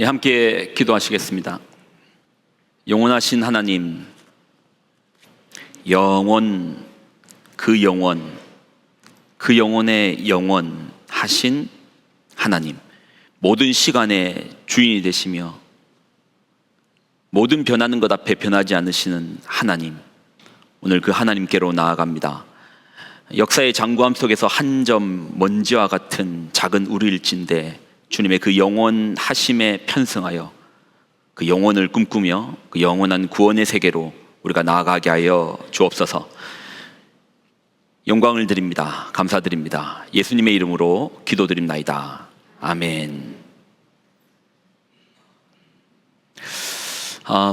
함께 기도하시겠습니다. 영원하신 하나님, 그 영혼의 영원하신 하나님, 모든 시간의 주인이 되시며 모든 변하는 것 앞에 변하지 않으시는 하나님, 오늘 그 하나님께로 나아갑니다. 역사의 장구함 속에서 한 점 먼지와 같은 작은 우리일진데 주님의 그 영원하심에 편승하여 그 영혼을 꿈꾸며 그 영원한 구원의 세계로 우리가 나아가게 하여 주옵소서. 영광을 드립니다. 감사드립니다. 예수님의 이름으로 기도드립나이다. 아멘.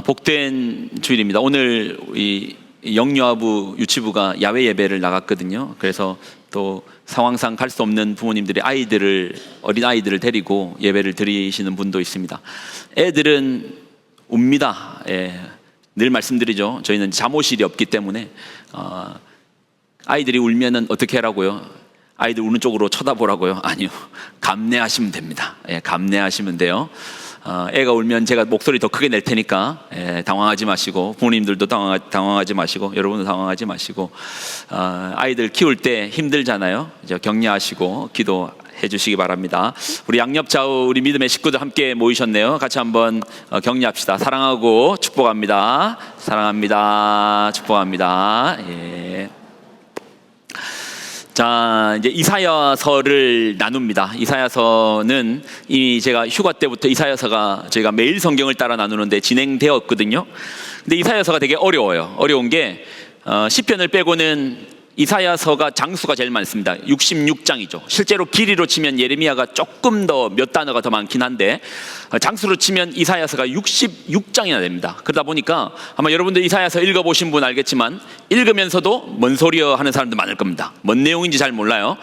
복된 주일입니다. 오늘 이 영유아부 유치부가 야외 예배를 나갔거든요. 그래서 또 상황상 갈 수 없는 부모님들이 어린 아이들을 데리고 예배를 드리시는 분도 있습니다. 애들은 웁니다. 늘 말씀드리죠. 저희는 잠옷실이 없기 때문에 아이들이 울면은 어떻게 하라고요? 아이들 우는 쪽으로 쳐다보라고요? 아니요, 감내하시면 됩니다. 감내하시면 돼요. 애가 울면 제가 목소리 더 크게 낼 테니까 당황하지 마시고, 부모님들도 당황하지 마시고, 여러분도 당황하지 마시고, 아이들 키울 때 힘들잖아요. 격려하시고 기도해 주시기 바랍니다. 우리 양옆좌우 우리 믿음의 식구들 함께 모이셨네요. 같이 한번 격려합시다. 사랑하고 축복합니다. 사랑합니다. 축복합니다. 자, 이제 이사야서를 나눕니다. 이사야서는 이미 제가 휴가 때부터 이사야서가 저희가 매일 성경을 따라 나누는데 진행되었거든요. 근데 이사야서가 되게 어려워요. 어려운 게 시편을 빼고는 이사야서가 장수가 제일 많습니다. 66장이죠. 실제로 길이로 치면 예레미야가 조금 더 몇 단어가 더 많긴 한데 장수로 치면 이사야서가 66장이나 됩니다. 그러다 보니까 아마 여러분들 이사야서 읽어보신 분 알겠지만 읽으면서도 뭔 소리여 하는 사람도 많을 겁니다. 뭔 내용인지 잘 몰라요.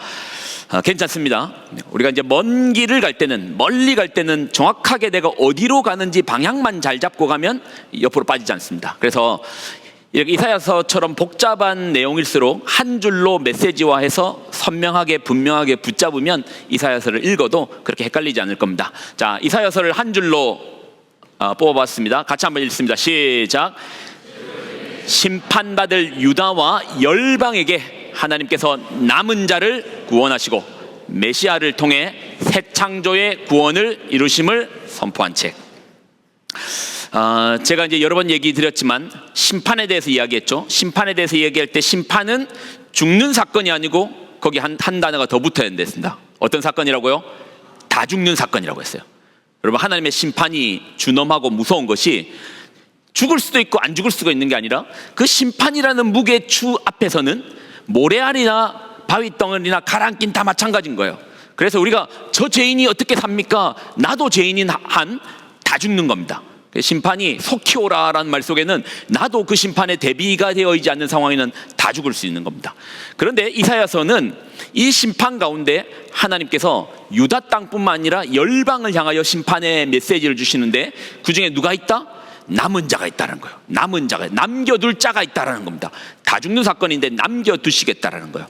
괜찮습니다. 우리가 이제 먼 길을 갈 때는, 멀리 갈 때는 정확하게 내가 어디로 가는지 방향만 잘 잡고 가면 옆으로 빠지지 않습니다. 그래서 이렇게 이사야서처럼 복잡한 내용일수록 한 줄로 메시지화해서 선명하게 분명하게 붙잡으면 이사야서를 읽어도 그렇게 헷갈리지 않을 겁니다. 자, 이사야서를 한 줄로 뽑아봤습니다. 같이 한번 읽습니다. 시작. 심판받을 유다와 열방에게 하나님께서 남은 자를 구원하시고 메시아를 통해 새 창조의 구원을 이루심을 선포한 책. 제가 이제 여러 번 얘기 드렸지만 심판에 대해서 이야기했죠. 심판에 대해서 이야기할 때 심판은 죽는 사건이 아니고 거기 한 단어가 더 붙어야 된다. 어떤 사건이라고요? 다 죽는 사건이라고 했어요. 여러분, 하나님의 심판이 준엄하고 무서운 것이 죽을 수도 있고 안 죽을 수가 있는 게 아니라 그 심판이라는 무게추 앞에서는 모래알이나 바위덩어리나 가라앉긴 다 마찬가지인 거예요. 그래서 우리가 저 죄인이 어떻게 삽니까? 나도 죄인인 한 다 죽는 겁니다. 심판이 속히오라라는 말 속에는 나도 그 심판에 대비가 되어 있지 않는 상황에는 다 죽을 수 있는 겁니다. 그런데 이사야서는 이 심판 가운데 하나님께서 유다 땅뿐만 아니라 열방을 향하여 심판의 메시지를 주시는데 그 중에 누가 있다? 남은 자가 있다는 거예요. 남은 자가, 남겨둘 자가 있다는 겁니다. 다 죽는 사건인데 남겨두시겠다라는 거예요.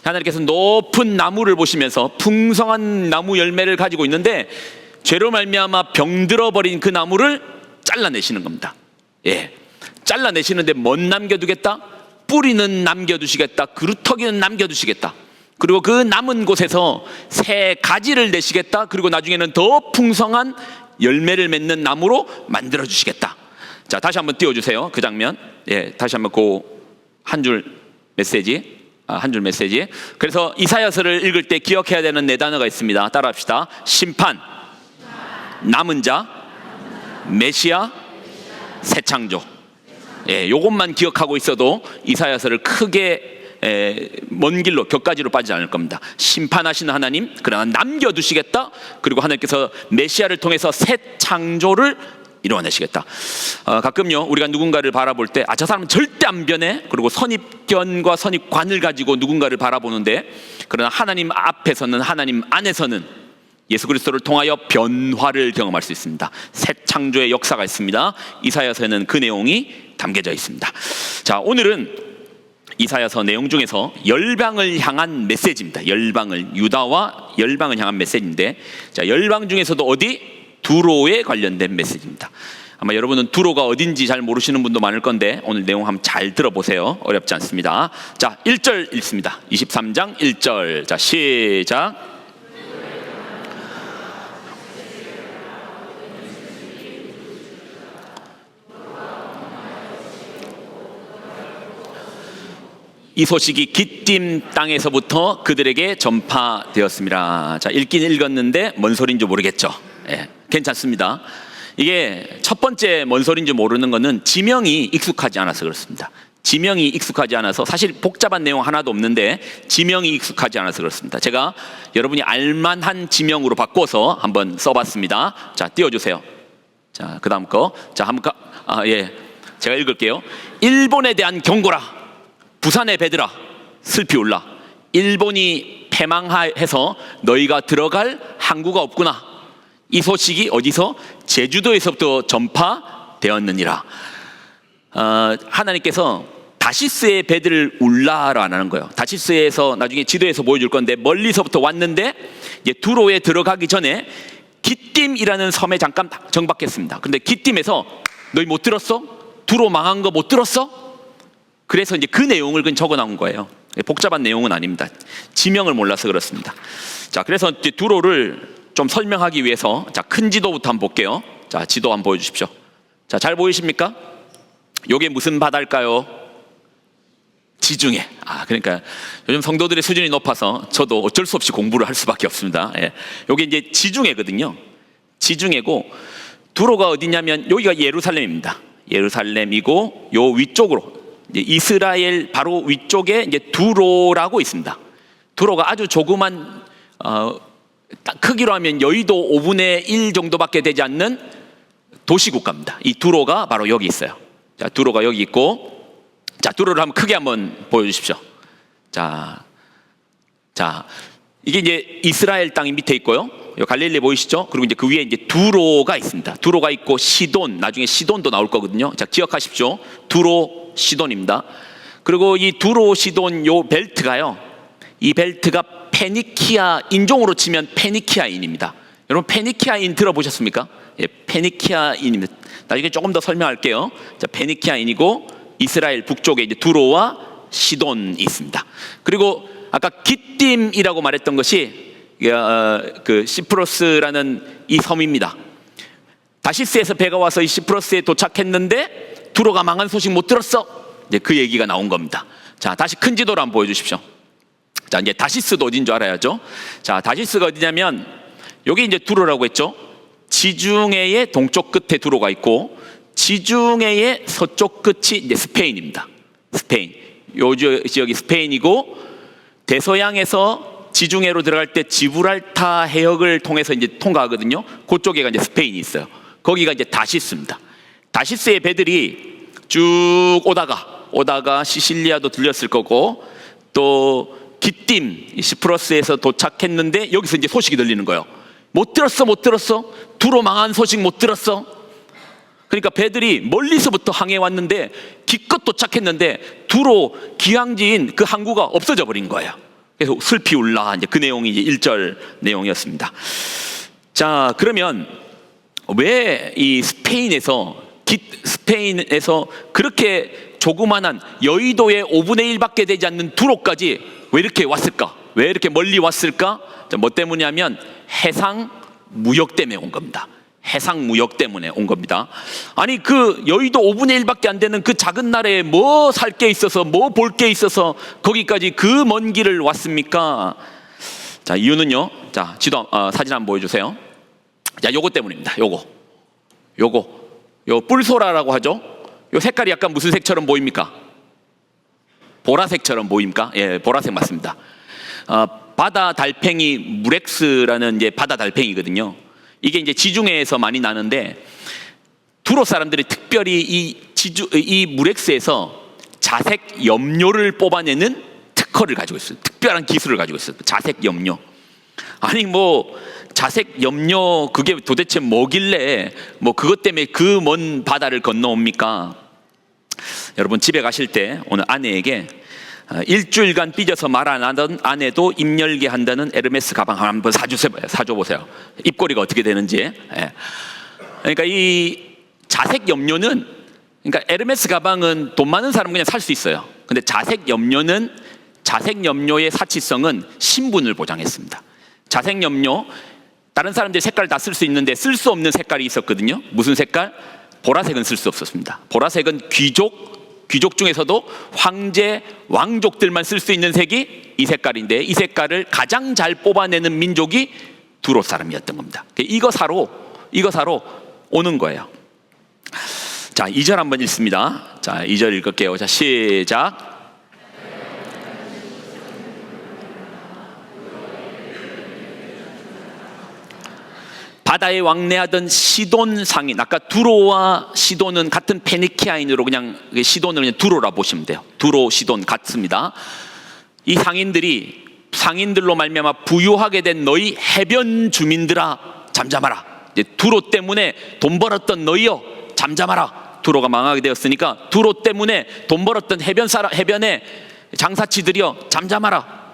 하나님께서 높은 나무를 보시면서 풍성한 나무 열매를 가지고 있는데 죄로 말미암아 병들어버린 그 나무를 잘라내시는 겁니다. 잘라내시는데 뭔 남겨두겠다? 뿌리는 남겨두시겠다. 그루터기는 남겨두시겠다. 그리고 그 남은 곳에서 새 가지를 내시겠다. 그리고 나중에는 더 풍성한 열매를 맺는 나무로 만들어 주시겠다. 자, 다시 한번 띄워주세요. 그 장면. 다시 한번 그 한 줄 메시지. 한 줄 메시지. 그래서 이사야서를 읽을 때 기억해야 되는 네 단어가 있습니다. 따라합시다. 심판, 남은 자, 메시아, 새 창조. 요것만 기억하고 있어도 이사야서를 크게 먼 길로 격가지로 빠지지 않을 겁니다. 심판하시는 하나님, 그러나 남겨두시겠다. 그리고 하나님께서 메시아를 통해서 새 창조를 이루어내시겠다. 가끔요 우리가 누군가를 바라볼 때 저 사람은 절대 안 변해. 그리고 선입견과 선입관을 가지고 누군가를 바라보는데, 그러나 하나님 앞에서는, 하나님 안에서는 예수 그리스도를 통하여 변화를 경험할 수 있습니다. 새 창조의 역사가 있습니다. 이사야서에는 그 내용이 담겨져 있습니다. 자, 오늘은 이사야서 내용 중에서 열방을 향한 메시지입니다. 열방을, 유다와 열방을 향한 메시지인데, 자, 열방 중에서도 어디? 두로에 관련된 메시지입니다. 아마 여러분은 두로가 어딘지 잘 모르시는 분도 많을 건데 오늘 내용 한번 잘 들어보세요. 어렵지 않습니다. 자, 1절 읽습니다. 23장 1절. 자, 시작. 이 소식이 기띔 땅에서부터 그들에게 전파되었습니다. 자, 읽긴 읽었는데 뭔 소리인지 모르겠죠. 예, 괜찮습니다. 이게 첫 번째 뭔 소리인지 모르는 거는 지명이 익숙하지 않아서 그렇습니다. 지명이 익숙하지 않아서, 사실 복잡한 내용 하나도 없는데 지명이 익숙하지 않아서 그렇습니다. 제가 여러분이 알만한 지명으로 바꿔서 한번 써봤습니다. 자, 띄워주세요. 자, 그 다음 거. 자, 한번 예, 제가 읽을게요. 일본에 대한 경고라. 부산의 배들아, 슬피 울라. 일본이 패망해서 너희가 들어갈 항구가 없구나. 이 소식이 어디서? 제주도에서부터 전파되었느니라. 하나님께서 다시스의 배들을 울라라 안 하는 거예요. 다시스에서 나중에 지도에서 보여줄 건데 멀리서부터 왔는데 이제 두로에 들어가기 전에 기띔이라는 섬에 잠깐 정박했습니다. 근데 기띔에서 너희 못 들었어? 두로 망한 거 못 들었어? 그래서 이제 그 내용을 그냥 적어 나온 거예요. 복잡한 내용은 아닙니다. 지명을 몰라서 그렇습니다. 자, 그래서 이제 두로를 좀 설명하기 위해서 자, 큰 지도부터 한번 볼게요. 자, 지도 한번 보여주십시오. 자, 잘 보이십니까? 요게 무슨 바다일까요? 지중해. 그러니까 요즘 성도들의 수준이 높아서 저도 어쩔 수 없이 공부를 할 수밖에 없습니다. 예. 요게 이제 지중해거든요. 지중해고 두로가 어디냐면 여기가 예루살렘입니다. 예루살렘이고 요 위쪽으로 이제 이스라엘 바로 위쪽에 이제 두로라고 있습니다. 두로가 아주 조그만 크기로 하면 여의도 5분의 1 정도밖에 되지 않는 도시국가입니다. 이 두로가 바로 여기 있어요. 자, 두로가 여기 있고, 자, 두로를 한번 크게 한번 보여주십시오. 자, 이게 이제 이스라엘 땅이 밑에 있고요. 갈릴리 보이시죠? 그리고 이제 그 위에 이제 두로가 있습니다. 두로가 있고 시돈, 나중에 시돈도 나올 거거든요. 자, 기억하십시오. 두로, 시돈입니다. 그리고 이 두로, 시돈 요 벨트가요. 이 벨트가 페니키아 인종으로 치면 페니키아인입니다. 여러분 페니키아인 들어보셨습니까? 예, 페니키아인입니다. 나중에 조금 더 설명할게요. 자, 페니키아인이고 이스라엘 북쪽에 이제 두로와 시돈이 있습니다. 그리고 아까 기띔이라고 말했던 것이 그 시프러스라는 이 섬입니다. 다시스에서 배가 와서 이 시프러스에 도착했는데 두로가 망한 소식 못 들었어? 이제 그 얘기가 나온 겁니다. 자, 다시 큰 지도를 한번 보여주십시오. 자, 이제 다시스도 어딘 줄 알아야죠. 자, 다시스가 어디냐면 여기 이제 두로라고 했죠. 지중해의 동쪽 끝에 두로가 있고 지중해의 서쪽 끝이 이제 스페인입니다. 스페인. 요 지역이 스페인이고 대서양에서 지중해로 들어갈 때 지브랄타 해역을 통해서 이제 통과하거든요. 그쪽에가 이제 스페인이 있어요. 거기가 이제 다시스입니다. 다시스의 배들이 쭉 오다가 시실리아도 들렸을 거고 또 기띔 시프러스에서 도착했는데 여기서 이제 소식이 들리는 거예요. 못 들었어? 두로 망한 소식 못 들었어? 그러니까 배들이 멀리서부터 항해 왔는데 기껏 도착했는데 두로 기항지인 그 항구가 없어져 버린 거예요. 그래서 슬피 울라. 이제 그 내용이 이제 1절 내용이었습니다. 자, 그러면 왜 이 스페인에서 그렇게 조그만한 여의도의 5분의 1밖에 되지 않는 두로까지 왜 이렇게 왔을까? 왜 이렇게 멀리 왔을까? 뭐 때문이냐면 해상 무역 때문에 온 겁니다. 해상 무역 때문에 온 겁니다. 아니 그 여의도 5분의 1밖에 안 되는 그 작은 나라에 뭐 살 게 있어서 뭐 볼 게 있어서 거기까지 그 먼 길을 왔습니까? 자, 이유는요. 자, 지도 사진 한번 보여주세요. 자, 요거 때문입니다. 요 뿔소라라고 하죠. 요 색깔이 약간 무슨 색처럼 보입니까? 보라색처럼 보입니까? 예, 보라색 맞습니다. 바다 달팽이 무렉스라는 이제 바다 달팽이거든요. 이게 이제 지중해에서 많이 나는데 두로 사람들이 특별히 이 무렉스에서 자색 염료를 뽑아내는 특허를 가지고 있어요. 특별한 기술을 가지고 있어요. 자색 염료. 아니 뭐 자색 염료 그게 도대체 뭐길래 뭐 그것 때문에 그 먼 바다를 건너옵니까? 여러분 집에 가실 때 오늘 아내에게 일주일간 삐져서 말 안 하던 아내도 입 열게 한다는 에르메스 가방 한번 사줘보세요. 입꼬리가 어떻게 되는지. 예. 그러니까 이 자색 염료는, 그러니까 에르메스 가방은 돈 많은 사람은 그냥 살 수 있어요. 근데 자색 염료의 사치성은 신분을 보장했습니다. 자색 염료, 다른 사람들이 색깔 다 쓸 수 있는데 쓸 수 없는 색깔이 있었거든요. 무슨 색깔? 보라색은 쓸 수 없었습니다. 보라색은 귀족 중에서도 황제, 왕족들만 쓸 수 있는 색이 이 색깔인데, 이 색깔을 가장 잘 뽑아내는 민족이 두로 사람이었던 겁니다. 이거 사러 오는 거예요. 자, 2절 한번 읽습니다. 자, 2절 읽을게요. 자, 시작. 바다에 왕래하던 시돈 상인, 아까 두로와 시돈은 같은 페니키아인으로 그냥 시돈을 그냥 두로라 보시면 돼요. 두로, 시돈 같습니다. 이 상인들로 말미암아 부유하게 된 너희 해변 주민들아 잠잠하라. 이제 두로 때문에 돈 벌었던 너희여 잠잠하라. 두로가 망하게 되었으니까 두로 때문에 돈 벌었던 해변의 장사치들이여 잠잠하라.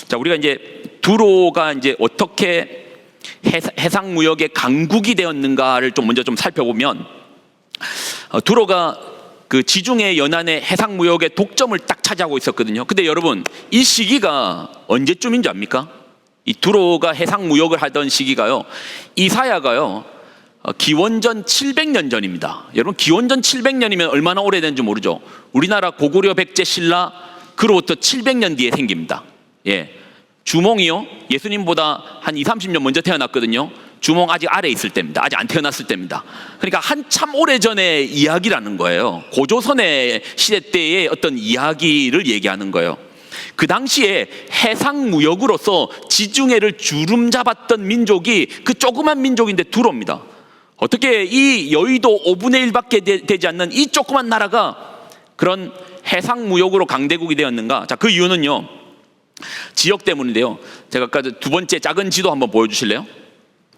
자, 우리가 이제 두로가 이제 어떻게 해상 무역의 강국이 되었는가를 좀 먼저 좀 살펴보면, 두로가 그 지중해 연안의 해상 무역의 독점을 딱 차지하고 있었거든요. 근데 여러분, 이 시기가 언제쯤인 줄 압니까? 이 두로가 해상 무역을 하던 시기가요, 이사야가요 기원전 700년 전입니다. 여러분, 기원전 700년이면 얼마나 오래된지 모르죠. 우리나라 고구려 백제 신라 그로부터 700년 뒤에 생깁니다. 예. 주몽이요, 예수님보다 한 20-30년 먼저 태어났거든요. 주몽 아직 아래에 있을 때입니다. 아직 안 태어났을 때입니다. 그러니까 한참 오래전의 이야기라는 거예요. 고조선의 시대 때의 어떤 이야기를 얘기하는 거예요. 그 당시에 해상무역으로서 지중해를 주름잡았던 민족이 그 조그만 민족인데 두로입니다. 어떻게 이 여의도 5분의 1밖에 되지 않는 이 조그만 나라가 그런 해상무역으로 강대국이 되었는가? 자, 그 이유는요, 지역 때문인데요. 제가 아까 두 번째 작은 지도 한번 보여주실래요?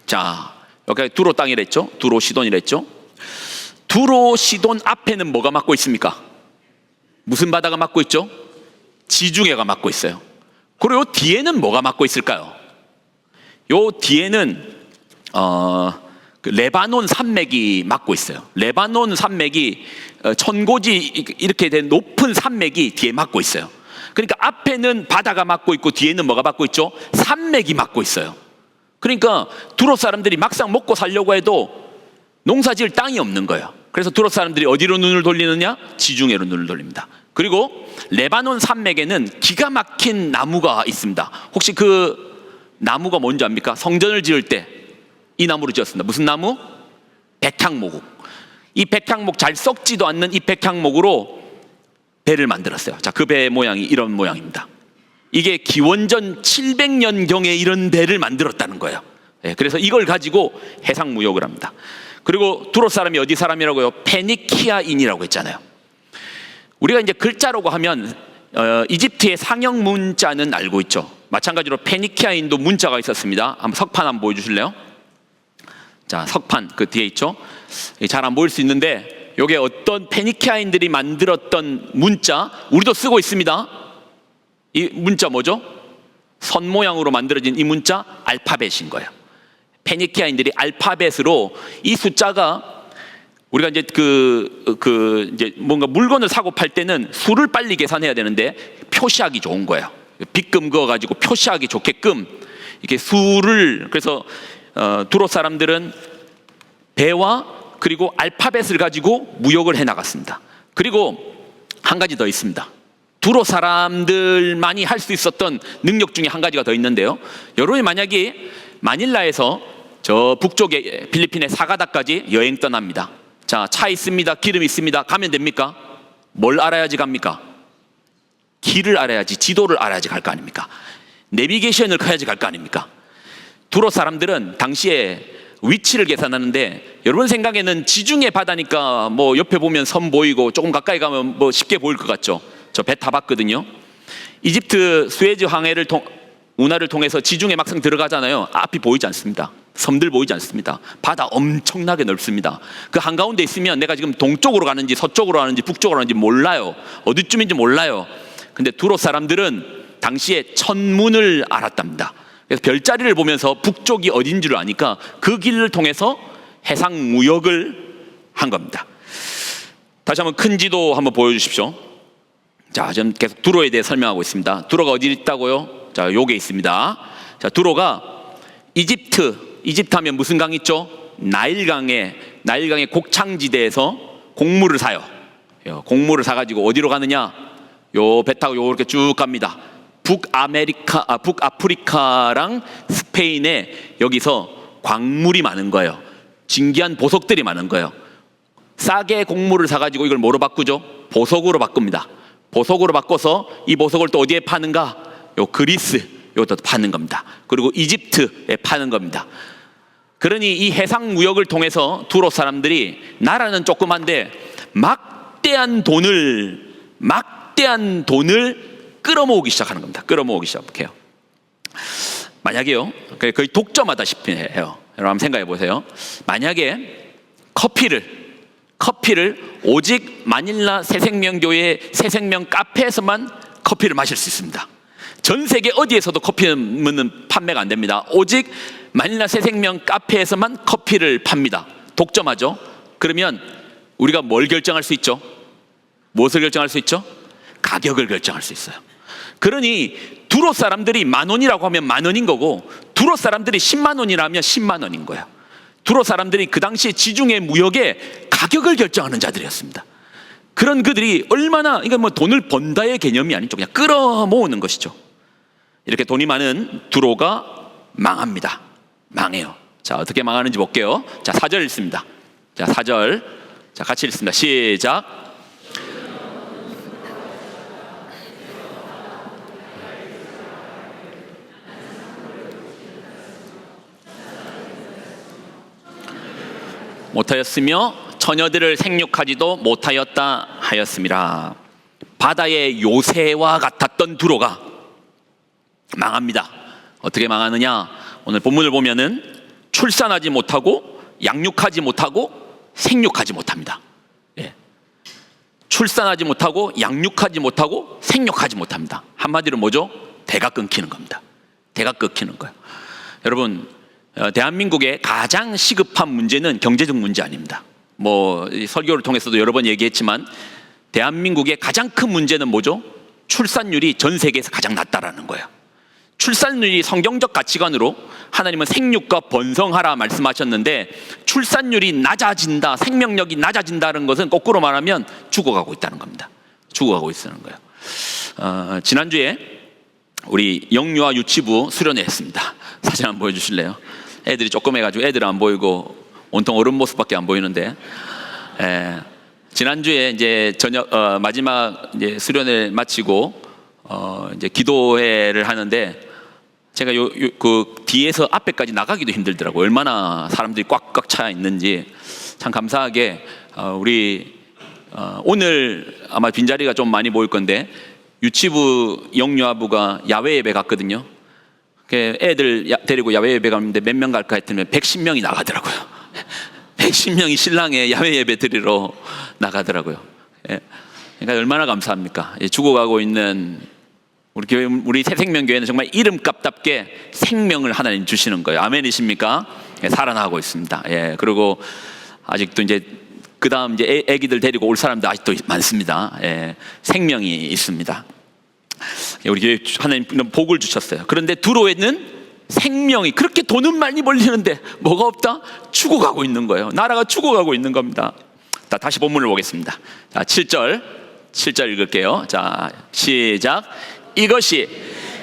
자, 여기 두로 땅이랬죠? 두로 시돈이랬죠? 두로 시돈 앞에는 뭐가 막고 있습니까? 무슨 바다가 막고 있죠? 지중해가 막고 있어요. 그리고 요 뒤에는 뭐가 막고 있을까요? 요 뒤에는 그 레바논 산맥이 막고 있어요. 레바논 산맥이 천고지 이렇게 된 높은 산맥이 뒤에 막고 있어요. 그러니까 앞에는 바다가 막고 있고 뒤에는 뭐가 막고 있죠? 산맥이 막고 있어요. 그러니까 두로 사람들이 막상 먹고 살려고 해도 농사지을 땅이 없는 거예요. 그래서 두로 사람들이 어디로 눈을 돌리느냐? 지중해로 눈을 돌립니다. 그리고 레바논 산맥에는 기가 막힌 나무가 있습니다. 혹시 그 나무가 뭔지 압니까? 성전을 지을 때 이 나무로 지었습니다. 무슨 나무? 백향목. 이 백향목, 잘 썩지도 않는 이 백향목으로 배를 만들었어요. 자, 그 배 모양이 이런 모양입니다. 이게 기원전 700년경에 이런 배를 만들었다는 거예요. 예, 그래서 이걸 가지고 해상무역을 합니다. 그리고 두로 사람이 어디 사람이라고요? 페니키아인이라고 했잖아요. 우리가 이제 글자라고 하면 이집트의 상형 문자는 알고 있죠. 마찬가지로 페니키아인도 문자가 있었습니다. 한번 석판 한번 보여주실래요? 자, 석판 그 뒤에 있죠. 잘 안 보일 수 있는데 이게 어떤 페니키아인들이 만들었던 문자, 우리도 쓰고 있습니다. 이 문자 뭐죠? 선 모양으로 만들어진 이 문자 알파벳인 거예요. 페니키아인들이 알파벳으로 이 숫자가, 우리가 이제 이제 뭔가 물건을 사고 팔 때는 수를 빨리 계산해야 되는데 표시하기 좋은 거예요. 빗금 그어가지고 표시하기 좋게끔 이렇게 수를, 그래서 두로 사람들은 배와 그리고 알파벳을 가지고 무역을 해 나갔습니다. 그리고 한 가지 더 있습니다. 두로 사람들만이 할 수 있었던 능력 중에 한 가지가 더 있는데요. 여러분이 만약에 마닐라에서 저 북쪽에 필리핀의 사가다까지 여행 떠납니다. 자, 차 있습니다. 기름 있습니다. 가면 됩니까? 뭘 알아야지 갑니까? 길을 알아야지, 지도를 알아야지 갈 거 아닙니까? 내비게이션을 커야지 갈 거 아닙니까? 두로 사람들은 당시에 위치를 계산하는데, 여러분 생각에는 지중해 바다니까 뭐 옆에 보면 섬 보이고 조금 가까이 가면 뭐 쉽게 보일 것 같죠. 저 배 타봤거든요. 이집트 수에즈 항해를 운하를 통해서 지중해 막상 들어가잖아요. 앞이 보이지 않습니다. 섬들 보이지 않습니다. 바다 엄청나게 넓습니다. 그 한가운데 있으면 내가 지금 동쪽으로 가는지 서쪽으로 가는지 북쪽으로 가는지 몰라요. 어디쯤인지 몰라요. 근데 두로 사람들은 당시에 천문을 알았답니다. 그래서 별자리를 보면서 북쪽이 어딘 줄 아니까 그 길을 통해서 해상 무역을 한 겁니다. 다시 한번 큰 지도 한번 보여주십시오. 자, 지금 계속 두로에 대해 설명하고 있습니다. 두로가 어디 있다고요? 자, 요게 있습니다. 자, 두로가 이집트 하면 무슨 강 있죠? 나일강의 곡창지대에서 곡물을 사요. 곡물을 사가지고 어디로 가느냐? 요 배 타고 요렇게 쭉 갑니다. 북아프리카랑 스페인에 여기서 광물이 많은 거예요. 진귀한 보석들이 많은 거예요. 싸게 곡물을 사가지고 이걸 뭐로 바꾸죠? 보석으로 바꿉니다. 보석으로 바꿔서 이 보석을 또 어디에 파는가? 요 그리스, 요것도 파는 겁니다. 그리고 이집트에 파는 겁니다. 그러니 이 해상 무역을 통해서 두로 사람들이 나라는 조그만데 막대한 돈을 끌어모으기 시작하는 겁니다. 끌어모으기 시작해요. 만약에요, 거의 독점하다시피 해요. 여러분 한번 생각해 보세요. 만약에 커피를 오직 마닐라 새생명교회 새생명 카페에서만 커피를 마실 수 있습니다. 전 세계 어디에서도 커피는 판매가 안 됩니다. 오직 마닐라 새생명 카페에서만 커피를 팝니다. 독점하죠. 그러면 우리가 뭘 결정할 수 있죠? 무엇을 결정할 수 있죠? 가격을 결정할 수 있어요. 그러니 두로 사람들이 10,000원이라고 하면 10,000원인 거고, 두로 사람들이 10만 원이라면 10만 원인 거예요. 두로 사람들이 그 당시에 지중해 무역의 가격을 결정하는 자들이었습니다. 그런 그들이 얼마나, 이건 뭐 돈을 번다의 개념이 아니죠. 그냥 끌어모으는 것이죠. 이렇게 돈이 많은 두로가 망합니다. 망해요. 자, 어떻게 망하는지 볼게요. 자, 4절 읽습니다. 자, 4절. 자, 같이 읽습니다. 시작. 못하였으며 처녀들을 생육하지도 못하였다 하였습니다. 바다의 요새와 같았던 두로가 망합니다. 어떻게 망하느냐? 오늘 본문을 보면은 출산하지 못하고 양육하지 못하고 생육하지 못합니다. 예. 출산하지 못하고 양육하지 못하고 생육하지 못합니다. 한마디로 뭐죠? 대가 끊기는 겁니다. 대가 끊기는 거예요. 여러분, 대한민국의 가장 시급한 문제는 경제적 문제 아닙니다. 뭐 설교를 통해서도 여러 번 얘기했지만 대한민국의 가장 큰 문제는 뭐죠? 출산율이 전 세계에서 가장 낮다라는 거예요. 출산율이 성경적 가치관으로 하나님은 생육과 번성하라 말씀하셨는데, 출산율이 낮아진다, 생명력이 낮아진다는 것은 거꾸로 말하면 죽어가고 있다는 겁니다. 죽어가고 있다는 거예요. 지난주에 우리 영유아 유치부 수련회 했습니다. 사진 한번 보여주실래요? 애들이 조그매가지고 애들은 안 보이고 온통 어른 모습밖에 안 보이는데, 지난주에 이제 저녁 마지막 이제 수련회 마치고 이제 기도회를 하는데, 제가 그 뒤에서 앞에까지 나가기도 힘들더라고요. 얼마나 사람들이 꽉꽉 차 있는지. 참 감사하게 우리 오늘 아마 빈자리가 좀 많이 보일 건데, 유치부 영유아부가 야외 예배 갔거든요. 애들 데리고 야외 예배 갔는데 몇 명 갈까 했더니 110명이 나가더라고요. 110명이 신랑의 야외 예배 드리러 나가더라고요. 그러니까 얼마나 감사합니까? 죽어가고 있는 우리 교회, 우리 새생명교회는 정말 이름값답게 생명을 하나님 주시는 거예요. 아멘이십니까? 살아나고 있습니다. 그리고 아직도 이제 그 다음 이제 애기들 데리고 올 사람도 아직도 많습니다. 생명이 있습니다. 우리 교회 하나님 복을 주셨어요. 그런데 두로에는 생명이, 그렇게 돈은 많이 벌리는데 뭐가 없다? 죽어가고 있는 거예요. 나라가 죽어가고 있는 겁니다. 자, 다시 본문을 보겠습니다. 자, 7절 읽을게요. 자, 시작. 이것이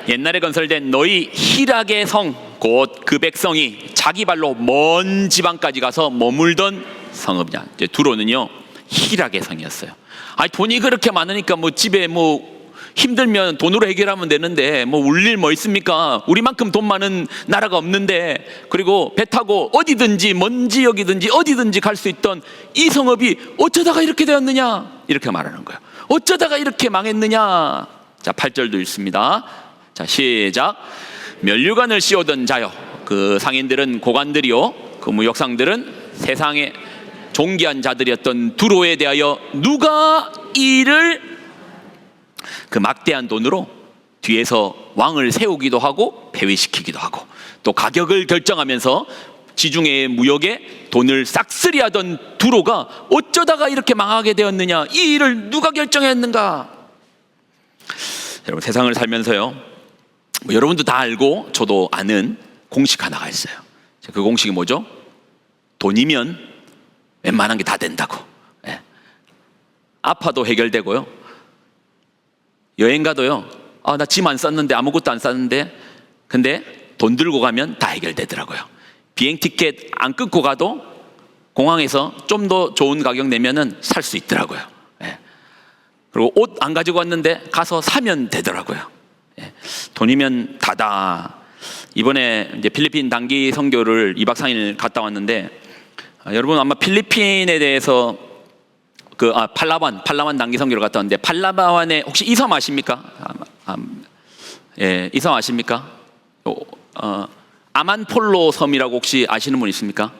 옛날에 건설된 너희 희락의 성, 곧 그 백성이 자기 발로 먼 지방까지 가서 머물던 성읍이냐. 이제 두로는요, 희락의 성이었어요. 아니, 돈이 그렇게 많으니까 뭐 집에 뭐 힘들면 돈으로 해결하면 되는데 뭐 울릴 뭐 있습니까? 우리만큼 돈 많은 나라가 없는데, 그리고 배 타고 어디든지 먼 지역이든지 어디든지 갈 수 있던 이 성읍이 어쩌다가 이렇게 되었느냐, 이렇게 말하는 거예요. 어쩌다가 이렇게 망했느냐. 자, 8절도 있습니다. 자, 시작. 면류관을 씌우던 자여, 그 상인들은 고관들이요, 그 무역상들은 세상의 존귀한 자들이었던 두로에 대하여 누가 이를 그 막대한 돈으로 뒤에서 왕을 세우기도 하고 폐위시키기도 하고, 또 가격을 결정하면서 지중해 무역에 돈을 싹쓸이하던 두로가 어쩌다가 이렇게 망하게 되었느냐, 이 일을 누가 결정했는가? 여러분, 세상을 살면서요, 뭐 여러분도 다 알고 저도 아는 공식 하나가 있어요. 그 공식이 뭐죠? 돈이면 웬만한 게 다 된다고. 예. 아파도 해결되고요, 여행 가도요, 나 짐 안 쌌는데, 아무것도 안 쌌는데, 근데 돈 들고 가면 다 해결되더라고요. 비행 티켓 안 끊고 가도 공항에서 좀 더 좋은 가격 내면은 살 수 있더라고요. 예. 그리고 옷 안 가지고 왔는데 가서 사면 되더라고요. 예. 돈이면 다다. 이번에 이제 필리핀 단기 선교를 2박 3일 갔다 왔는데, 여러분 아마 필리핀에 대해서 팔라완 단기 선교를 갔다 왔는데, 팔라완에 혹시 이 섬 아십니까? 예, 이 섬 아십니까? 아만폴로 섬이라고 혹시 아시는 분 있습니까?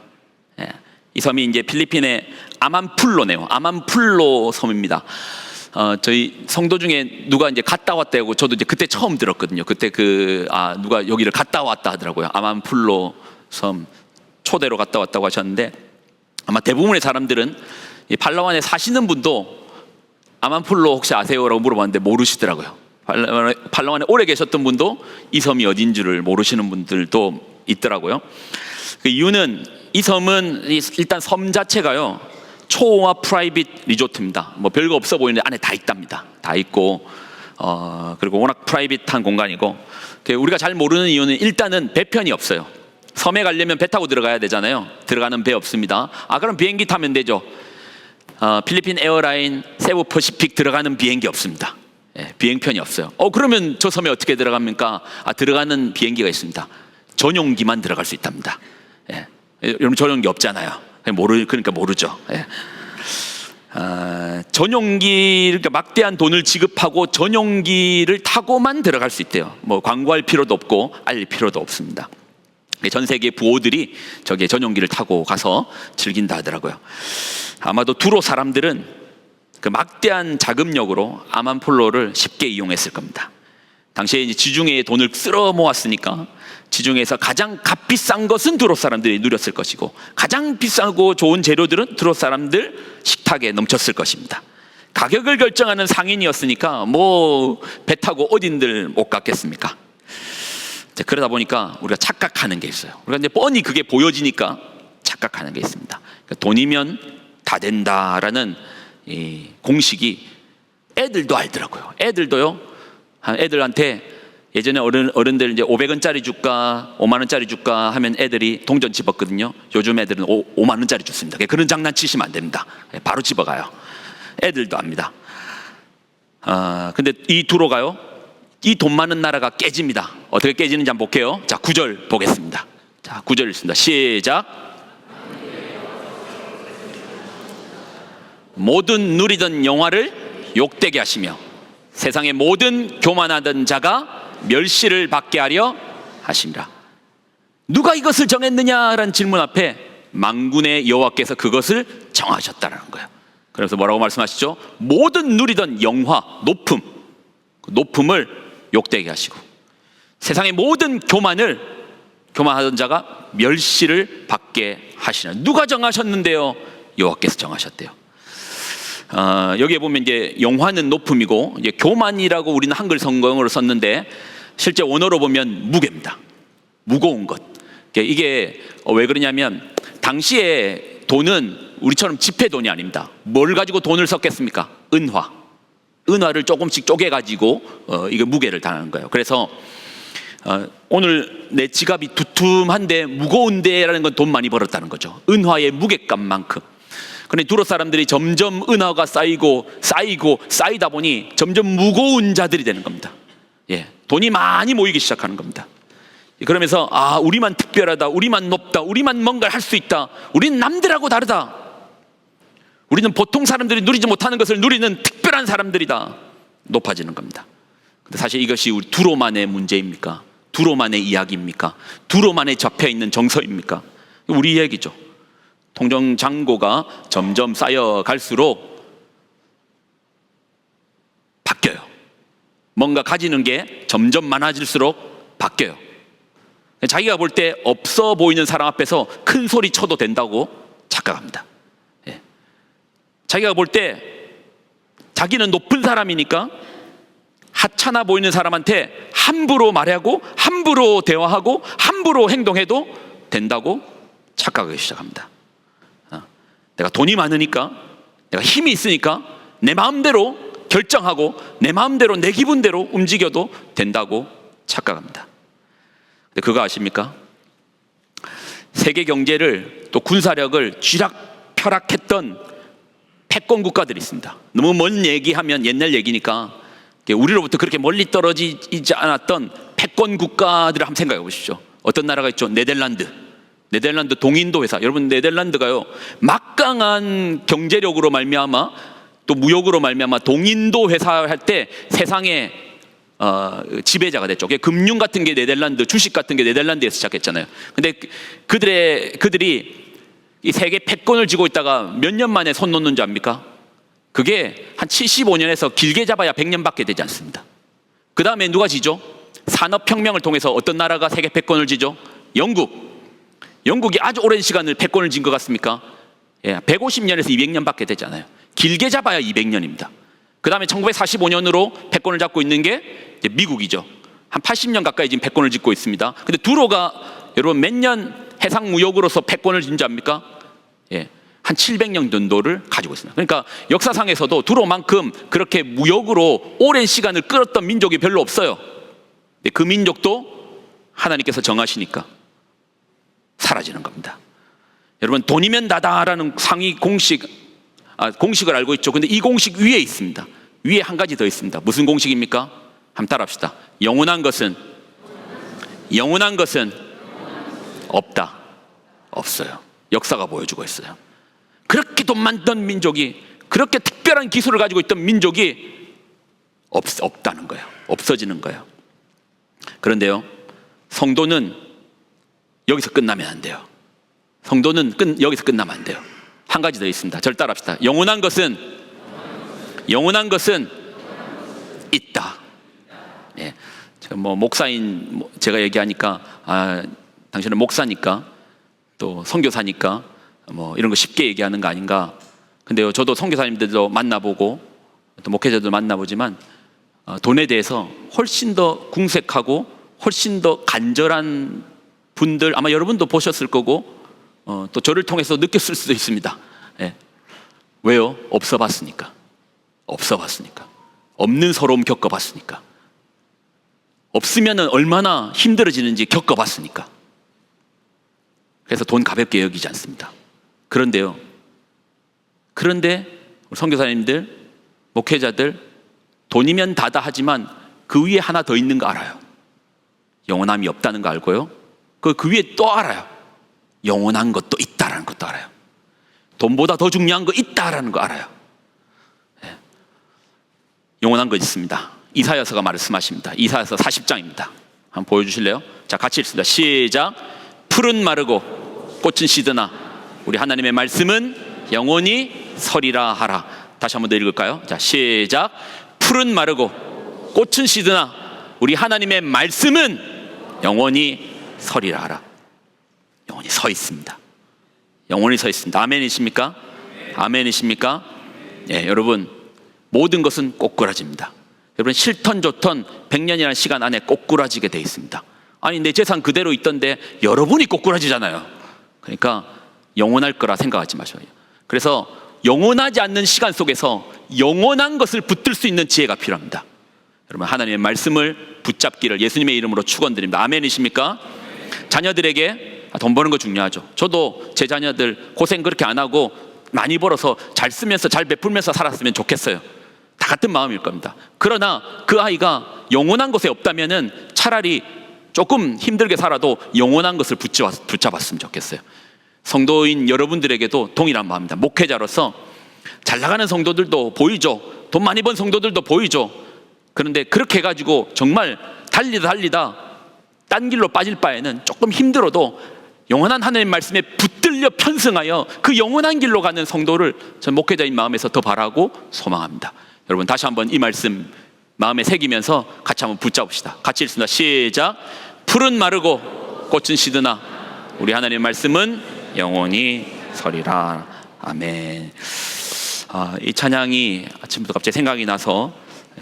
예, 이 섬이 이제 필리핀의 아만풀로네요. 아만풀로 섬입니다. 저희 성도 중에 누가 이제 갔다 왔다고, 저도 이제 그때 처음 들었거든요. 그때 누가 여기를 갔다 왔다 하더라고요. 아만풀로 섬 초대로 갔다 왔다고 하셨는데, 아마 대부분의 사람들은 이 팔라완에 사시는 분도 아만풀로 혹시 아세요라고 물어봤는데 모르시더라고요. 팔라완에 오래 계셨던 분도 이 섬이 어딘 줄을 모르시는 분들도 있더라고요. 그 이유는, 이 섬은 일단 섬 자체가요, 초호화 프라이빗 리조트입니다. 뭐 별거 없어 보이는데 안에 다 있답니다. 다 있고, 그리고 워낙 프라이빗한 공간이고, 우리가 잘 모르는 이유는 일단은 배편이 없어요. 섬에 가려면 배 타고 들어가야 되잖아요. 들어가는 배 없습니다. 그럼 비행기 타면 되죠. 필리핀 에어라인 세부 퍼시픽 들어가는 비행기 없습니다. 예, 비행편이 없어요. 그러면 저 섬에 어떻게 들어갑니까? 들어가는 비행기가 있습니다. 전용기만 들어갈 수 있답니다. 예. 여러분, 전용기 없잖아요. 그러니까 모르죠. 예. 전용기, 그러니까 막대한 돈을 지급하고 전용기를 타고만 들어갈 수 있대요. 뭐 광고할 필요도 없고 알릴 필요도 없습니다. 전 세계 부호들이 저기에 전용기를 타고 가서 즐긴다 하더라고요. 아마도 두로 사람들은 그 막대한 자금력으로 아만폴로를 쉽게 이용했을 겁니다. 당시에 이제 지중해에 돈을 쓸어 모았으니까 지중해에서 가장 값비싼 것은 두로 사람들이 누렸을 것이고, 가장 비싸고 좋은 재료들은 두로 사람들 식탁에 넘쳤을 것입니다. 가격을 결정하는 상인이었으니까 뭐 배 타고 어딘들 못 갔겠습니까? 그러다 보니까 우리가 착각하는 게 있어요. 우리가 이제 뻔히 그게 보여지니까 착각하는 게 있습니다. 그러니까 돈이면 다 된다라는 이 공식이 애들도 알더라고요. 애들도요, 애들한테 예전에 어른들 이제 500원짜리 줄까 5만원짜리 줄까 하면 애들이 동전 집었거든요. 요즘 애들은 5만원짜리 줬습니다. 그런 장난치시면 안 됩니다. 바로 집어가요. 애들도 압니다. 근데 이 두로가요, 이 돈 많은 나라가 깨집니다. 어떻게 깨지는지 한번 볼게요. 자, 9절 보겠습니다. 자, 9절 읽습니다. 시작. 모든 누리던 영화를 욕되게 하시며 세상의 모든 교만하던 자가 멸시를 받게 하려 하심이라. 누가 이것을 정했느냐라는 질문 앞에 만군의 여호와께서 그것을 정하셨다는 거예요. 그래서 뭐라고 말씀하시죠? 모든 누리던 영화, 높음을 욕되게 하시고 세상의 모든 교만하던 자가 멸시를 받게 하시나. 누가 정하셨는데요? 여호와께서 정하셨대요. 여기에 보면 이제 영화는 높음이고, 이제 교만이라고 우리는 한글 성경으로 썼는데 실제 원어로 보면 무게입니다. 무거운 것. 이게 왜 그러냐면, 당시에 돈은 우리처럼 지폐 돈이 아닙니다. 뭘 가지고 돈을 썼겠습니까? 은화를 조금씩 쪼개가지고 이게 무게를 당하는 거예요. 그래서 오늘 내 지갑이 두툼한데 무거운데라는 건 돈 많이 벌었다는 거죠. 은화의 무게감만큼. 그런데 두로 사람들이 점점 은화가 쌓이다 보니 점점 무거운 자들이 되는 겁니다. 예, 돈이 많이 모이기 시작하는 겁니다. 그러면서 우리만 특별하다, 우리만 높다, 우리만 뭔가를 할 수 있다, 우리는 남들하고 다르다, 우리는 보통 사람들이 누리지 못하는 것을 누리는 특별한 사람들이다, 높아지는 겁니다. 근데 사실 이것이 우리 두로만의 문제입니까? 두로만의 이야기입니까? 두로만에 잡혀있는 정서입니까? 우리 얘기죠. 통정잔고가 점점 쌓여갈수록 바뀌어요. 뭔가 가지는 게 점점 많아질수록 바뀌어요. 자기가 볼 때 없어 보이는 사람 앞에서 큰 소리 쳐도 된다고 착각합니다. 자기가 볼 때 자기는 높은 사람이니까 하찮아 보이는 사람한테 함부로 말하고 함부로 대화하고 함부로 행동해도 된다고 착각하기 시작합니다. 내가 돈이 많으니까, 내가 힘이 있으니까 내 마음대로 결정하고 내 마음대로 내 기분대로 움직여도 된다고 착각합니다. 근데 그거 아십니까? 세계 경제를 또 군사력을 쥐락펴락했던 패권 국가들이 있습니다. 너무 먼 얘기하면 옛날 얘기니까 우리로부터 그렇게 멀리 떨어지지 않았던 패권 국가들을 한번 생각해 보십시오. 어떤 나라가 있죠? 네덜란드 동인도 회사. 여러분, 네덜란드가요 막강한 경제력으로 말미암아 또 무역으로 말미암아 동인도 회사 할 때 세상에 지배자가 됐죠. 금융 같은 게 네덜란드, 주식 같은 게 네덜란드에서 시작했잖아요. 근데 그들이 이 세계 패권을 쥐고 있다가 몇 년 만에 손 놓는 줄 압니까? 그게 한 75년에서 길게 잡아야 100년밖에 되지 않습니다. 그 다음에 누가 지죠? 산업혁명을 통해서 어떤 나라가 세계 패권을 지죠? 영국이 아주 오랜 시간을 패권을 쥔 것 같습니까? 150년에서 200년밖에 되지 않아요. 길게 잡아야 200년입니다. 그 다음에 1945년으로 패권을 잡고 있는 게 미국이죠. 한 80년 가까이 지금 패권을 쥐고 있습니다. 근데 두로가 여러분 몇 년 해상 무역으로서 패권을 쥔 줄 압니까? 한 700년 정도를 가지고 있습니다. 그러니까 역사상에서도 두로만큼 그렇게 무역으로 오랜 시간을 끌었던 민족이 별로 없어요. 근데 그 민족도 하나님께서 정하시니까 사라지는 겁니다. 여러분, 돈이면 나다라는 상위 공식을 알고 있죠. 근데 이 공식 위에 있습니다. 위에 한 가지 더 있습니다. 무슨 공식입니까? 한번 따라합시다. 영원한 것은 없다. 없어요. 역사가 보여주고 있어요. 그렇게 돈 많던 민족이, 그렇게 특별한 기술을 가지고 있던 민족이 없다는 거예요. 없어지는 거예요. 그런데요, 성도는 여기서 끝나면 안 돼요. 성도는 여기서 끝나면 안 돼요. 한 가지 더 있습니다. 저를 따라합시다. 영원한 것은 있다. 제가 목사인 제가 얘기하니까 당신은 목사니까 또 선교사니까 이런 거 쉽게 얘기하는 거 아닌가. 근데요, 저도 선교사님들도 만나보고 또 목회자들 만나보지만 돈에 대해서 훨씬 더 궁색하고 훨씬 더 간절한 분들 아마 여러분도 보셨을 거고 또 저를 통해서 느꼈을 수도 있습니다. 왜요? 없어봤으니까. 없는 서러움 겪어봤으니까. 없으면 얼마나 힘들어지는지 겪어봤으니까. 그래서 돈 가볍게 여기지 않습니다. 그런데 우리 선교사님들, 목회자들 돈이면 다다 하지만 그 위에 하나 더 있는 거 알아요. 영원함이 없다는 거 알고요. 그 위에 또 알아요. 영원한 것도 있다라는 것도 알아요. 돈보다 더 중요한 거 있다라는 거 알아요. 영원한 거 있습니다. 이사야서가 말씀하십니다. 이사야서 40장입니다. 한번 보여주실래요? 자, 같이 읽습니다. 시작. 풀은 마르고 꽃은 시드나 우리 하나님의 말씀은 영원히 서리라 하라. 다시 한번 더 읽을까요? 자, 시작. 풀은 마르고 꽃은 시드나 우리 하나님의 말씀은 영원히 서리라 하라. 영원히 서 있습니다. 영원히 서 있습니다. 아멘이십니까? 아멘이십니까? 여러분, 모든 것은 꼬꾸라집니다. 여러분, 싫던 좋던 100년이라는 시간 안에 꼬꾸라지게 돼 있습니다. 아니, 내 재산 그대로 있던데 여러분이 꼬꾸라지잖아요. 그러니까 영원할 거라 생각하지 마셔요. 그래서 영원하지 않는 시간 속에서 영원한 것을 붙들 수 있는 지혜가 필요합니다. 여러분, 하나님의 말씀을 붙잡기를 예수님의 이름으로 축원드립니다. 아멘이십니까? 자녀들에게 돈 버는 거 중요하죠. 저도 제 자녀들 고생 그렇게 안 하고 많이 벌어서 잘 쓰면서 잘 베풀면서 살았으면 좋겠어요. 다 같은 마음일 겁니다. 그러나 그 아이가 영원한 것에 없다면은 차라리 조금 힘들게 살아도 영원한 것을 붙잡았으면 좋겠어요. 성도인 여러분들에게도 동일한 마음입니다. 목회자로서 잘 나가는 성도들도 보이죠. 돈 많이 번 성도들도 보이죠. 그런데 그렇게 해가지고 정말 달리다 딴 길로 빠질 바에는 조금 힘들어도 영원한 하나님 말씀에 붙들려 편승하여 그 영원한 길로 가는 성도를 전 목회자인 마음에서 더 바라고 소망합니다. 여러분 다시 한번 이 말씀 마음에 새기면서 같이 한번 붙잡읍시다. 같이 읽습니다. 시작. 풀은 마르고 꽃은 시드나 우리 하나님의 말씀은 영원히 서리라. 아멘. 이 찬양이 아침부터 갑자기 생각이 나서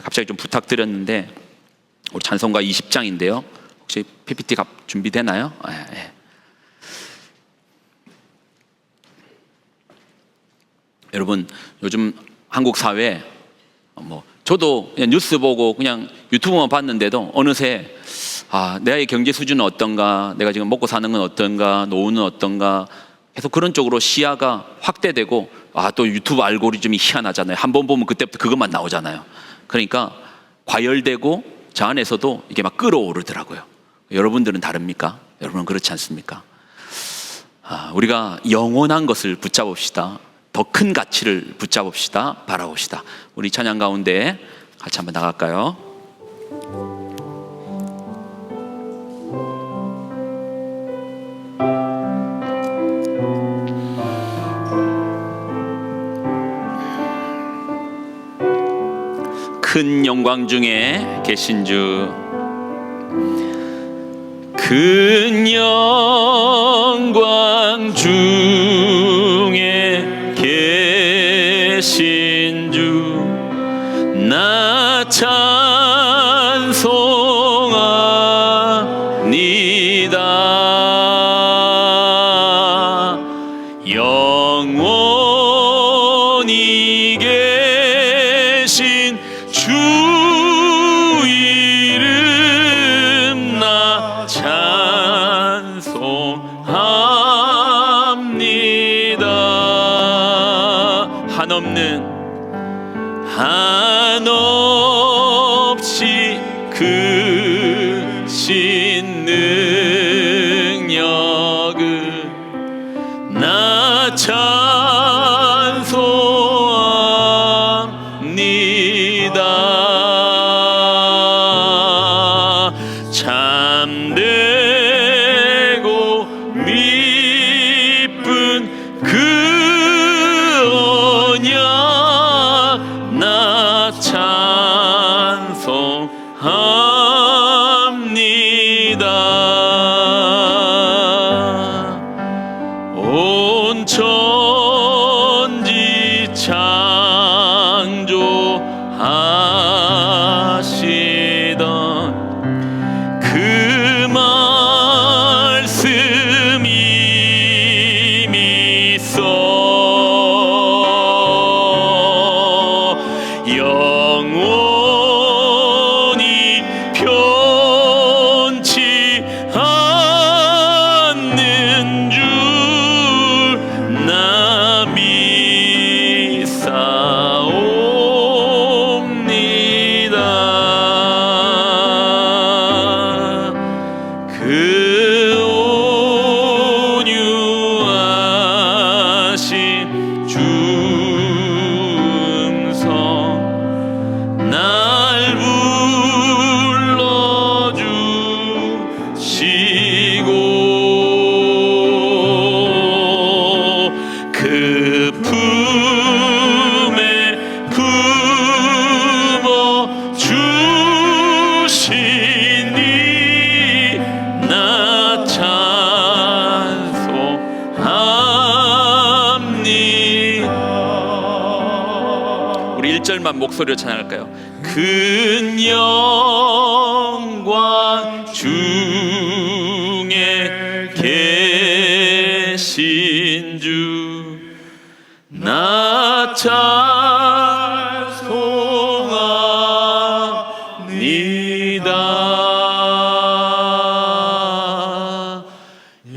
갑자기 좀 부탁드렸는데, 우리 찬송가 20장인데요. 혹시 PPT 준비되나요? 네. 여러분 요즘 한국 사회 저도 그냥 뉴스 보고 그냥 유튜브만 봤는데도 어느새 내의 경제 수준은 어떤가, 내가 지금 먹고 사는 건 어떤가, 노후는 어떤가, 계속 그런 쪽으로 시야가 확대되고, 또 유튜브 알고리즘이 희한하잖아요. 한번 보면 그때부터 그것만 나오잖아요. 그러니까 과열되고 저 안에서도 이게 막 끌어오르더라고요. 여러분들은 다릅니까? 여러분은 그렇지 않습니까? 우리가 영원한 것을 붙잡읍시다. 더 큰 가치를 붙잡읍시다. 바라봅시다. 우리 찬양 가운데 같이 한번 나갈까요? 큰 영광 중에 계신 주, 큰 영광 중에 계신 주, 나 찬송합니다. 영원히 계신 주 이름 나 찬송합니다. 한없이 크신 능력을 나 찬송합니다. 참되고 미쁜 그 언약 나 찬송합니다. 온 천지 창조하시던 그 말씀 이미 영원히 변치 않는 줄 나 믿사옵니다. 그 온유하신 중성 날 불러주시고 그 품에 품어주시니 나 찬송합니다. 우리 1절만 목소리로 찬양할까요? 큰 영광 중에 계신 주, 나 찬송합니다.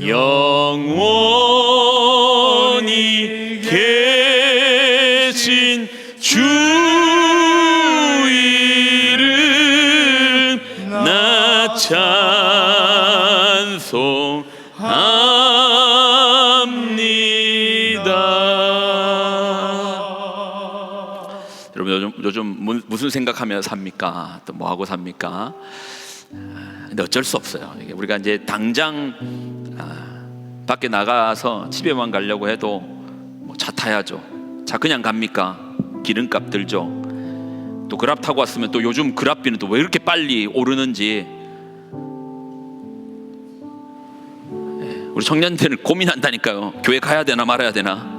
영원히 계신 주 이름 나 찬송합니다. 여러분 요즘 무슨 생각하며 삽니까? 또 뭐 하고 삽니까? 근데 어쩔 수 없어요. 이게 우리가 이제 당장 밖에 나가서 집에만 가려고 해도 뭐 차 타야죠. 차 그냥 갑니까? 기름값 들죠. 또 그랍 타고 왔으면 또 요즘 그랍비는 또 왜 이렇게 빨리 오르는지 우리 청년들은 고민한다니까요. 교회 가야 되나 말아야 되나.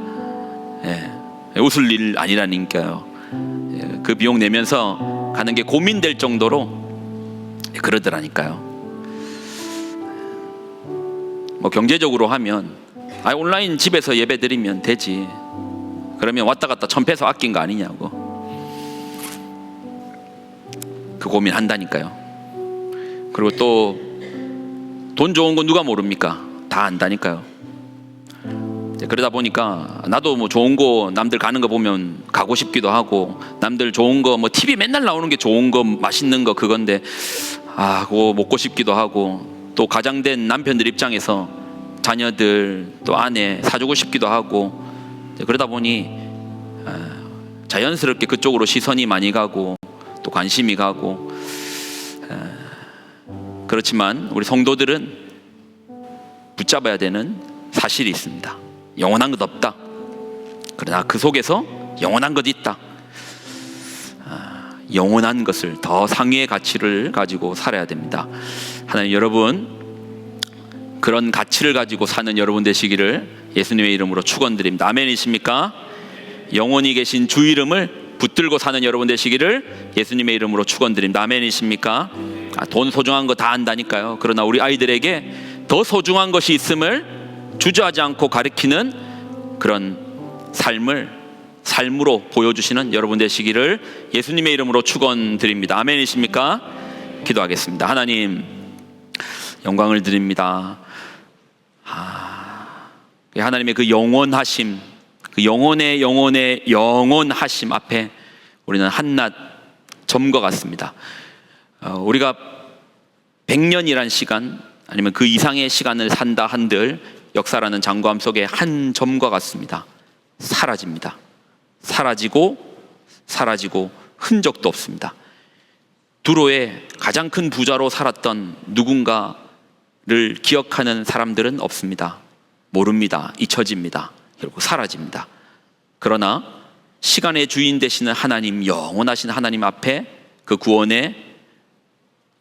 웃을 일 아니라니까요. 그 비용 내면서 가는 게 고민될 정도로 그러더라니까요. 뭐 경제적으로 하면 온라인 집에서 예배 드리면 되지. 그러면 왔다 갔다 1,000페소 아낀 거 아니냐고. 그 고민한다니까요. 그리고 또 돈 좋은 거 누가 모릅니까? 다 안다니까요. 그러다 보니까 나도 뭐 좋은 거 남들 가는 거 보면 가고 싶기도 하고, 남들 좋은 거 뭐 TV 맨날 나오는 게 좋은 거 맛있는 거 그건데 그거 먹고 싶기도 하고, 또 가장된 남편들 입장에서 자녀들 또 아내 사주고 싶기도 하고, 그러다 보니 자연스럽게 그쪽으로 시선이 많이 가고 또 관심이 가고. 그렇지만 우리 성도들은 붙잡아야 되는 사실이 있습니다. 영원한 것 없다. 그러나 그 속에서 영원한 것 있다. 영원한 것을 더 상위의 가치를 가지고 살아야 됩니다. 하나님, 여러분 그런 가치를 가지고 사는 여러분 되시기를 예수님의 이름으로 축원드립니다. 아멘이십니까? 영원히 계신 주 이름을 붙들고 사는 여러분 되시기를 예수님의 이름으로 축원드립니다. 아멘이십니까? 돈 소중한 거 다 안다니까요. 그러나 우리 아이들에게 더 소중한 것이 있음을 주저하지 않고 가르치는 그런 삶으로 보여주시는 여러분 되시기를 예수님의 이름으로 축원드립니다. 아멘이십니까? 기도하겠습니다. 하나님, 영광을 드립니다. 하나님의 그 영원하심, 그 영원의 영원하심 앞에 우리는 한낱 점과 같습니다. 우리가 100년이란 시간 아니면 그 이상의 시간을 산다 한들 역사라는 장고함 속에 한 점과 같습니다. 사라집니다. 사라지고 흔적도 없습니다. 두로의 가장 큰 부자로 살았던 누군가를 기억하는 사람들은 없습니다. 모릅니다. 잊혀집니다. 결국 사라집니다. 그러나 시간의 주인 되시는 하나님, 영원하신 하나님 앞에 그 구원의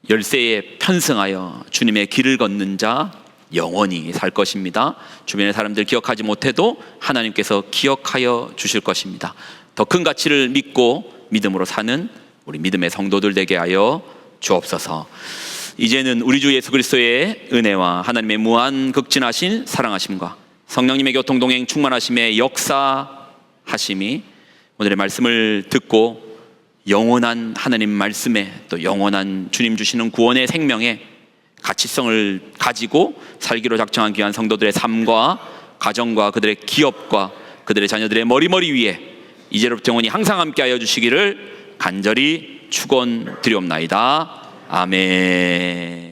열쇠에 편승하여 주님의 길을 걷는 자 영원히 살 것입니다. 주변의 사람들 기억하지 못해도 하나님께서 기억하여 주실 것입니다. 더 큰 가치를 믿고 믿음으로 사는 우리 믿음의 성도들 되게 하여 주옵소서. 이제는 우리 주 예수 그리스도의 은혜와 하나님의 무한 극진하신 사랑하심과 성령님의 교통 동행 충만하심의 역사하심이 오늘의 말씀을 듣고 영원한 하나님 말씀에 또 영원한 주님 주시는 구원의 생명에 가치성을 가지고 살기로 작정한 귀한 성도들의 삶과 가정과 그들의 기업과 그들의 자녀들의 머리머리 위에 이제로부터 영원히 항상 함께하여 주시기를 간절히 축원드리옵나이다. 아멘.